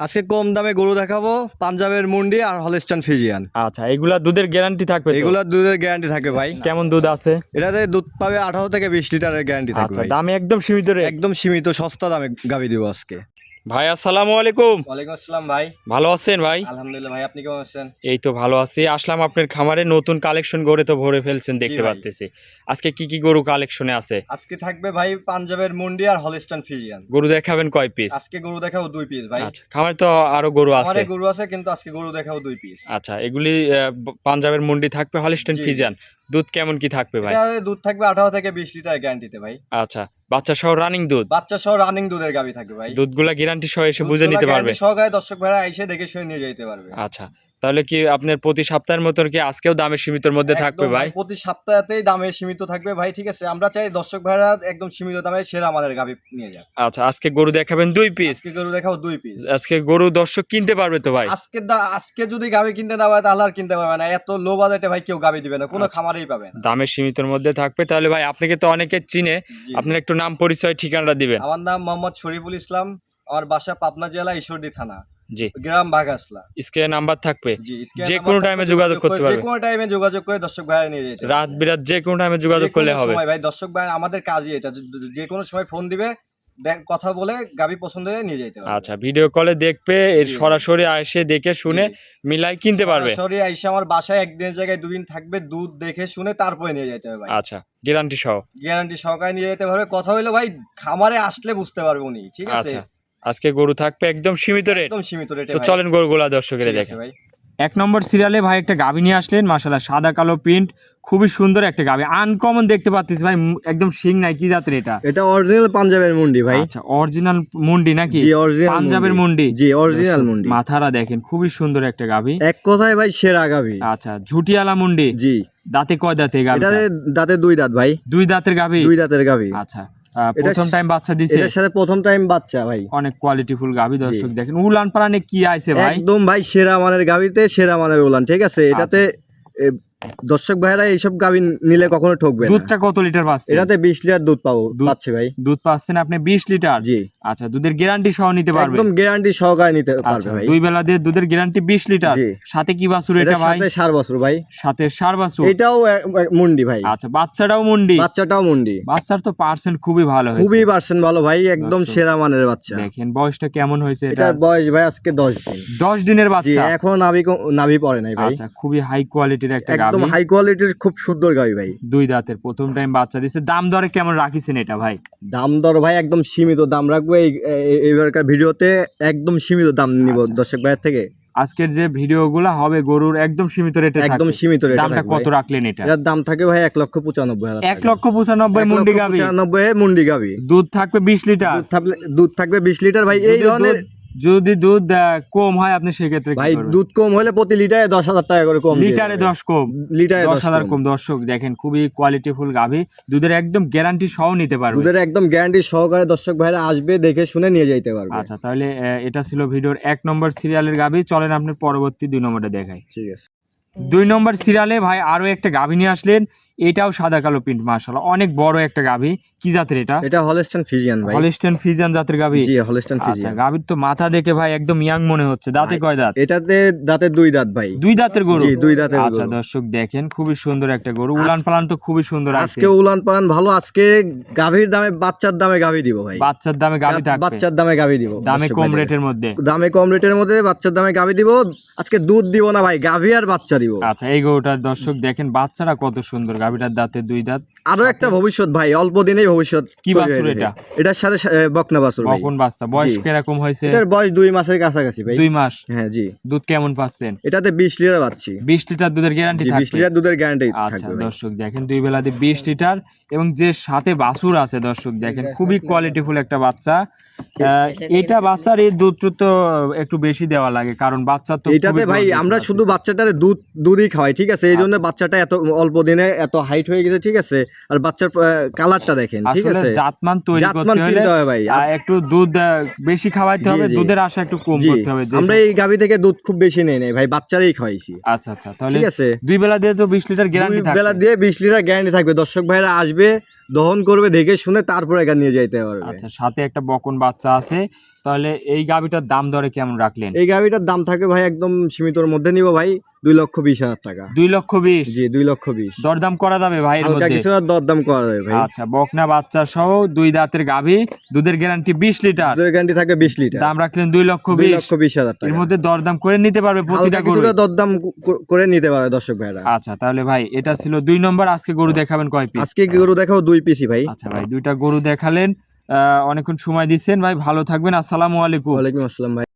আজকে কম দামে গরু দেখাবো, পাঞ্জাবের মুন্ডি আর হলস্টাইন ফ্রিজিয়ান। আচ্ছা, এগুলা দুধের গ্যারান্টি থাকবে তো? এগুলা দুধের গ্যারান্টি থাকবে ভাই। কেমন দুধ আছে? এটাতে দুধ পাবে 18 থেকে 20 লিটারের গ্যারান্টি থাকবে আচ্ছা, ভাই। দামে একদম সীমিত রেট। একদম সীমিত সস্তা দামে গাভী দিব আজকে। ভাই আসসালামু আলাইকুম। ওয়ালাইকুম আসসালাম ভাই। ভালো আছেন ভাই? আলহামদুলিল্লাহ ভাই, আপনি কেমন আছেন? এই তো ভালো আছি। আসলাম আপনার খামারে, নতুন কালেকশন গড়ে তো ভরে ফেলছেন দেখতে ভাই। পাচ্তেছি। আজকে কি কি গরু কালেকশনে আছে? আজকে থাকবে ভাই পাঞ্জাবের মুন্ডি আর হলস্টাইন ফ্রিজিয়ান। গরু দেখাবেন কয় পিস? আজকে গরু দেখাবো 2 পিস ভাই। আচ্ছা, খামারে তো আরো গরু আছে। আমারে গরু আছে, কিন্তু আজকে গরু দেখাবো 2 পিস। আচ্ছা, এগুলি পাঞ্জাবের মুন্ডি থাকবে, হলস্টাইন জি। ফ্রিজিয়ান। দুধ কেমন কি থাকবে ভাই? এটাতে দুধ থাকবে 18 থেকে 20 লিটার গ্যারান্টিতে ভাই। আচ্ছা, বাচ্চা সহ রানিং দুধ? বাচ্চা সহ রানিং দুধের গাভী থাকবে ভাই। দুধগুলা গ্যারান্টি সহ এসে বুঝে দুধগুলা নিতে পারবে? guarantee সহকারে দর্শক ভাইরা এসে দেখে শুনে নিয়ে যেতে পারবে। আচ্ছা, তাহলে কি আপনার প্রতি সপ্তাহের মতন কি আজকেও দামের সীমিতর মধ্যে থাকবে একদম ভাই? প্রতি সপ্তাহতেই দামে সীমিত থাকবে ভাই, ঠিক আছে? আমরা চাই দর্শক ভাইরা একদম সীমিত দামে সেরা আমাদের গাভী নিয়ে যাক। আচ্ছা, আজকে গরু দেখাবেন 2 পিস। আজকে গরু দেখাবো 2 পিস। আজকে গরু দর্শক কিনতে পারবে তো ভাই? আজকে যদি গাভী কিনতে না পারে তাহলে আর কিনতে পারবে না। এত লো বাজেটে ভাই কেউ গাভী দিবে না, কোনো আচ্ছা। খামারেই পাবে না। দামের সীমিতর মধ্যে থাকবে। তাহলে ভাই আপনাকে তো অনেকে চিনে, জি। আপনার একটু নাম পরিচয় ঠিকানাটা দিবেন। আমার নাম মোহাম্মদ শরীফুল ইসলাম, আমার বাসা পাবনা জেলা ঈশ্বরদী থানা, জি, গ্রাম বাগাসলা। স্ক্রিনে নাম্বার থাকবে, জি, যে কোনো টাইমে যোগাযোগ করতে যে পারবে। কোনো টাইমে যোগাযোগ করে দর্শক ভাইরা নিয়ে যেতে রাত বিরাত যে কোনো টাইমে যোগাযোগ যে করলে কোনো হবে। সময় ভাই দর্শক ভাই আমাদের কাজই এটা, যে কোনো সময় ফোন দিবে, কথা বলে গাভী পছন্দ হলে নিয়ে যেতে পারবে। আচ্ছা, ভিডিও কলে দেখবে, এর জি। সরাসরি এসে দেখে শুনে মিলাই কিনতে পারবে। সরাসরি আইসা আমার বাসায় একদিনের জায়গায় 2 দিন থাকবে, দুধ দেখে শুনে তারপরে নিয়ে যেতে হবে ভাই। আচ্ছা, গ্যারান্টি সহ। গ্যারান্টি সহকারে নিয়ে যেতে পারবে। কথা হইলো ভাই খামারে আসলে বুঝতে পারবে উনি, ঠিক আছে? আচ্ছা, আজকে গরু থাকবে একদম সীমিত রেট। একদম সীমিত রেটে তো ভাই। চলেন গরুগুলা দর্শকের ঠিক আছে দেখেন। ভাই। 1 নম্বর সিরিয়ালে ভাই একটা গাভী নিয়ে আসলেন, মাশাআল্লাহ সাদা কালো প্রিন্ট, খুবই সুন্দর একটা গাভী, আনকমন দেখতে পাচ্ছিস ভাই, একদম শিং নাই, কি জাতের এটা? এটা অরিজিনাল পাঞ্জাবের মুন্ডি ভাই। আচ্ছা, অরিজিনাল মুন্ডি নাকি? জি, অরিজিনাল পাঞ্জাবের মুন্ডি। জি, অরিজিনাল মুন্ডি। মাথারা দেখেন, খুবই সুন্দর একটা গাভী। এক কথায় ভাই সেরা গাভী। আচ্ছা, ঝুটিয়ালা মুন্ডি। জি। দাঁতে কয় দাঁতে গাভী? এটাতে দাঁতে 2 দাঁত ভাই। 2 দাঁতের গাভী। 2 দাঁতের গাভী। আচ্ছা, প্রথম টাইম বাচ্চা দিছে? এটার সাথে প্রথম টাইম বাচ্চা ভাই। অনেক কোয়ালিটিফুল গাভী, দর্শক দেখেন উলান পালানে কি আইছে ভাই। একদম ভাই সেরা মানের গাভীতে সেরা মানের উলান, ঠিক আছে? এটাতে এ, দর্শক ভাইরা এইসব গাভী নিলে কখনো ঠকবে না। দুধটা কত লিটার পাচ্ছে? এটাতে 20 লিটার দুধ পাচ্ছে ভাই। দুধ পাচ্ছেন আপনি 20 লিটার? জি। আচ্ছা, দুধের গ্যারান্টি সহ নিতে পারবে? একদম গ্যারান্টি সহকারে নিতে আচ্ছা, পারবে ভাই। 2 বেলা দিয়ে দুধের গ্যারান্টি 20 লিটার। জি। সাথে কি বাছুর এটা এটার ভাই? সাথে 4 বছর ভাই। সাথে ষাঁড় বাছুর। এটাও মুন্ডি ভাই। আচ্ছা, বাচ্চাটাও মুন্ডি? বাচ্চাটাও মুন্ডি। বাচ্চার তো পার্সেন্ট খুবই ভালো হয়েছে। খুবই পার্সেন্ট ভালো ভাই, একদম দর্শক সেরা মানের বাচ্চা। দেখেন বয়সটা কেমন হয়েছে এটা? এটার বয়স ভাই আজকে 10 দিন। 10 দিনের জি, বাচ্চা? এখন নাভি পড়ে নাই ভাই। আচ্ছা, খুবই হাই কোয়ালিটির একটা একদম গাভী। হাই কোয়ালিটির খুব সুন্দর গাভী ভাই। 2 দাঁতের, প্রথম টাইম বাচ্চা দিছে। দাম দরে কেমন রাখিছেন এটা ভাই? দাম দর ভাই একদম সীমিত দাম রাখবো এইবারকার ভিডিওতে, একদম সীমিত দাম নিব আচ্ছা। দর্শক ভাইয়ের থেকে। আজকের যে ভিডিওগুলো হবে গরুর একদম সীমিত রেটে থাকবে। একদম সীমিত রেটে দামটা থাকবে কত ভাই। রাখলেন এটা? এটার দাম থাকে ভাই 1,95,000 1 লক্ষ 95 মুন্ডি গাভী। 1,95,000 মুন্ডি গাভী। দুধ থাকবে 20 লিটার? দুধ থাকবে 20 লিটার ভাই। এই ধরনের যদি দুধ কম হয় আপনি সেক্ষেত্রে কি ভাই করবেন? দুধ কম হলে প্রতি লিটারে 10,000 টাকা করে কম দিয়ে লিটারে দেবে। 10 কম? লিটারে 10,000 10,000 কম। দর্শক দেখেন, খুবই কোয়ালিটিফুল গাভী, দুধের একদম গ্যারান্টি সহ নিতে পারবে। দুধের একদম গ্যারান্টি সহকারে দর্শক ভাইরা আসবে, দেখে শুনে নিয়ে যাইতে পারবে। আচ্ছা, তাহলে এটা ছিল ভিডিওর 1 নম্বর সিরিয়ালের গাভী। চলেন আপনি পরবর্তী 2 নম্বরটা দেখাই। ঠিক আছে। 2 নম্বর সিরিয়ালে ভাই আরো একটা গাভী নিয়ে আসলেন, এটাও সাদা কালো প্রিন্ট, মাশাআল্লাহ অনেক বড় একটা গাভী। কি জাতের এটা? এটা হলস্টাইন ফ্রিজিয়ান ভাই। হলস্টাইন ফ্রিজিয়ান জাতের গাভী? জি, হলস্টাইন আচ্ছা, ফ্রিজিয়ান। গাভীর তো মাথা দেখে ভাই একদম ইয়াং মনে হচ্ছে। দাঁতে কয় দাঁত? এটাতে দাঁতে 2 দাঁত ভাই। 2 দাঁতের গরু? জি, 2 দাঁতের আচ্ছা, গরু। দর্শক দেখেন, খুবই সুন্দর একটা গরু, উলান পালান তো খুবই সুন্দর আছে। আজকে উলান পালান ভালো, আজকে গাভীর দামে বাচ্চার দামে গাভী দিব ভাই। বাচ্চার দামে গাভী থাকবে? বাচ্চার দামে গাভী দিব। দামে দর্শক কম ভাইদের। রেটের মধ্যে? দামে কম রেটের মধ্যে বাচ্চার দামে গাভী দিব। আজকে দুধ দিব না ভাই, গাভী আর বাচ্চা দিব। আচ্ছা, এই গরুটার দর্শক দেখেন বাচ্চাটা কত সুন্দর, গাভীটার দাঁতে 2 দাঁত। আরো একটা ভবিষ্যৎ ভাই, অল্প দিনেই ভবিষ্যৎ। কি তৈরি বাছুর হয়ে যাবে। এটা? এটার সাথে বকনা বাছুর ভাই। বকন বাচ্চা। বয়স জি। কিরকম হয়েছে? এটার বয়স 2 মাসের কাছাকাছি ভাই। 2 মাস? হ্যাঁ জি। দুধ কেমন পাচ্ছেন? এটাতে 20 লিটার পাচ্ছি। 20 লিটার দুধের গ্যারান্টি জি, 20 থাকবে? লিটার দুধের গ্যারান্টি আচ্ছা, থাকবে ভাই। দর্শক দেখেন 2 বেলাতে 20 লিটার, এবং যে সাথে বাছুর আছে দর্শক দেখেন, খুবই কোয়ালিটিফুল একটা বাচ্চা। এটা বাচ্চার এই দুধ তো একটু বেশি দেওয়া লাগে, কারণ বাচ্চা তো এটাতে ভাই আমরা শুধু বাচ্চাটারে দুধই খাওয়াই, ঠিক আছে? এই জন্য বাচ্চাটা এত অল্প দিনে এত হাইট হয়ে গেছে, ঠিক আছে? আর বাচ্চার কালারটা দেখেন, ঠিক আসলে আছে? জাতমান তৈরি জাতমান করতে চিনতে হলে হবে ভাই। একটু দুধ বেশি খাওয়াইতে জি, হবে, জি। দুধের আশা একটু কম জি, করতে হবে। আমরা এই গাভী থেকে দুধ খুব বেশি নেই নাই ভাই, বাচ্চারই খাওয়াইছি। আচ্ছা আচ্ছা, তাহলে ঠিক আছে? 2 বেলা দিয়ে তো 20 লিটার গ্যারান্টি 2 থাকবে? বেলা দিয়ে 20 লিটার গ্যারান্টি থাকবে। দর্শক ভাইরা আসবে, দহন করবে, দেখে শুনে তারপরে নিয়ে যাইতে পারবে। আচ্ছা, সাথে একটা বকন বাচ্চা আছে, তাহলে এই গাভিটার দাম দরে কেমন রাখলেন? এই গাভিটার দাম থাকে ভাই একদম সীমিতর মধ্যে নিব ভাই, 2,20,000 টাকা। 2,20,000? জি 2,20,000। দরদাম করা যাবে ভাই এর হালকা মধ্যে? কিছু আর দরদাম করা যাবে ভাই। আচ্ছা, বকনা বাচ্চা সহ 2 দাঁতের গাভি, দুধের গ্যারান্টি 20 লিটার, দুধের গ্যারান্টি থাকে 20 লিটার। দাম রাখলেন 2,20,000। 2,20,000 টাকা। এর মধ্যে দরদাম করে নিতে পারবে প্রতিটা হালকা গরু? কিছুটা দরদাম করে নিতে পারে দর্শক ভাইরা। আচ্ছা, তাহলে ভাই এটা ছিল 2 নম্বর। আজকে গরু দেখাবেন কয় পিস? আজকে গরু দেখাও 2 পিসই ভাই। আচ্ছা ভাই, 2টা গরু দেখালেন, অনেকক্ষণ সময় দিচ্ছেন ভাই, ভালো থাকবেন। আসসালামু আলাইকুম। ওয়ালাইকুম আসসালাম ভাই।